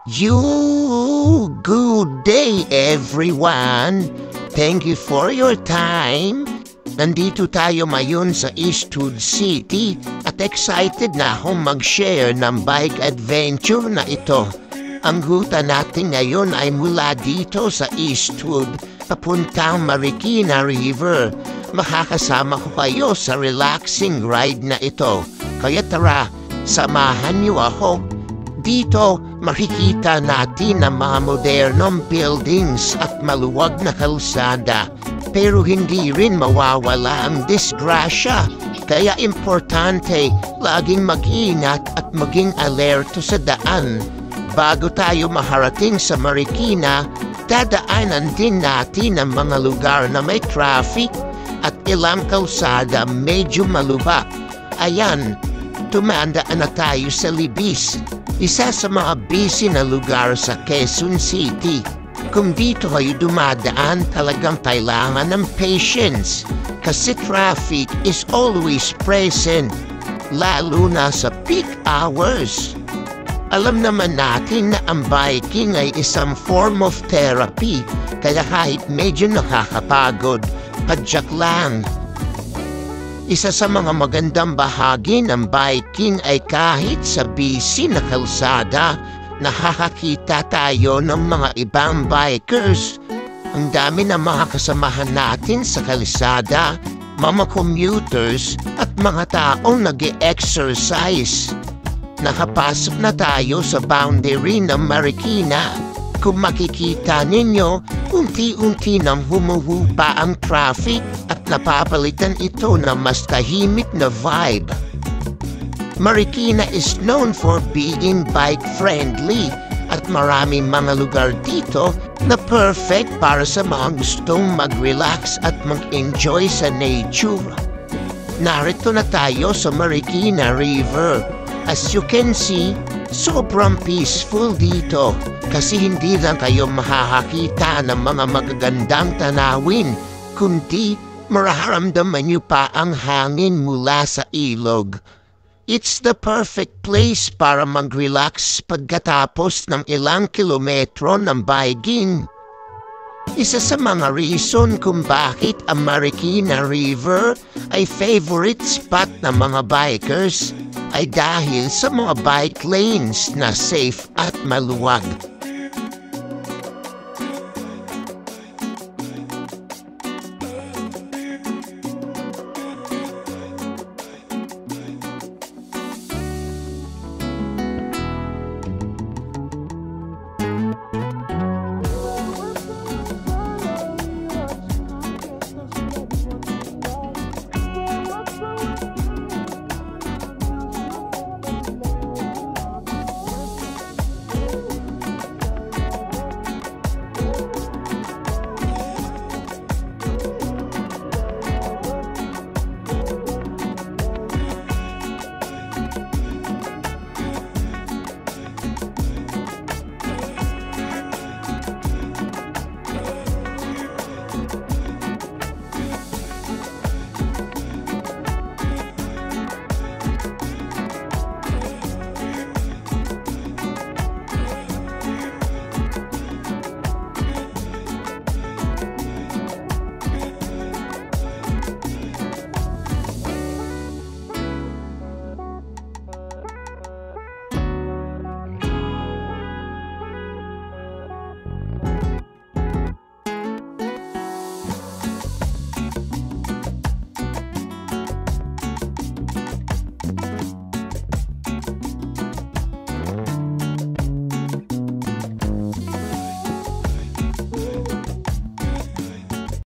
Good day everyone! Thank you for your time. Nandito tayo ngayon sa Eastwood City at excited na akong mag-share ng bike adventure na ito. Ang ruta natin ngayon ay mula dito sa Eastwood papuntang Marikina River. Makakasama ko kayo sa relaxing ride na ito. Kaya tara, samahan niyo ako. Dito, makikita natin ang mga modernong buildings at maluwag na kalsada. Pero hindi rin mawawala ang disgrasya. Kaya importante, laging mag-ingat at maging alerto sa daan. Bago tayo maharating sa Marikina, dadaanan din natin ang mga lugar na may traffic at ilang kalsada medyo malubak. Ayan, tumandaan na tayo sa Libis, isa sa mga busy na lugar sa Quezon City. Kung dito kayo dumadaan, talagang kailangan ng patience kasi traffic is always present, lalo na sa peak hours. Alam naman natin na ang biking ay isang form of therapy, kaya kahit medyo nakakapagod, padyak lang. Isa sa mga magandang bahagi ng biking ay kahit sa busy na kalsada, nakakakita tayo ng mga ibang bikers. Ang dami na mga kasamahan natin sa kalsada, mga commuters at mga taong nag-e-exercise. Nakapasok na tayo sa boundary ng Marikina. Kung makikita ninyo, unti-unti nang humuhupa ang traffic at napapalitan ito ng mas tahimik na vibe. Marikina is known for being bike-friendly at maraming mga lugar dito na perfect para sa mga gustong mag-relax at mag-enjoy sa nature. Narito na tayo sa Marikina River. As you can see, sobrang peaceful dito kasi hindi lang kayo makakakita ng mga magagandang tanawin, kundi mararamdaman niyo pa ang hangin mula sa ilog. It's the perfect place para mag-relax pagkatapos ng ilang kilometro ng biking. Isa sa mga reason kung bakit ang Marikina River ay favorite spot ng mga bikers ay dahil sa mga bike lanes na safe at maluwag.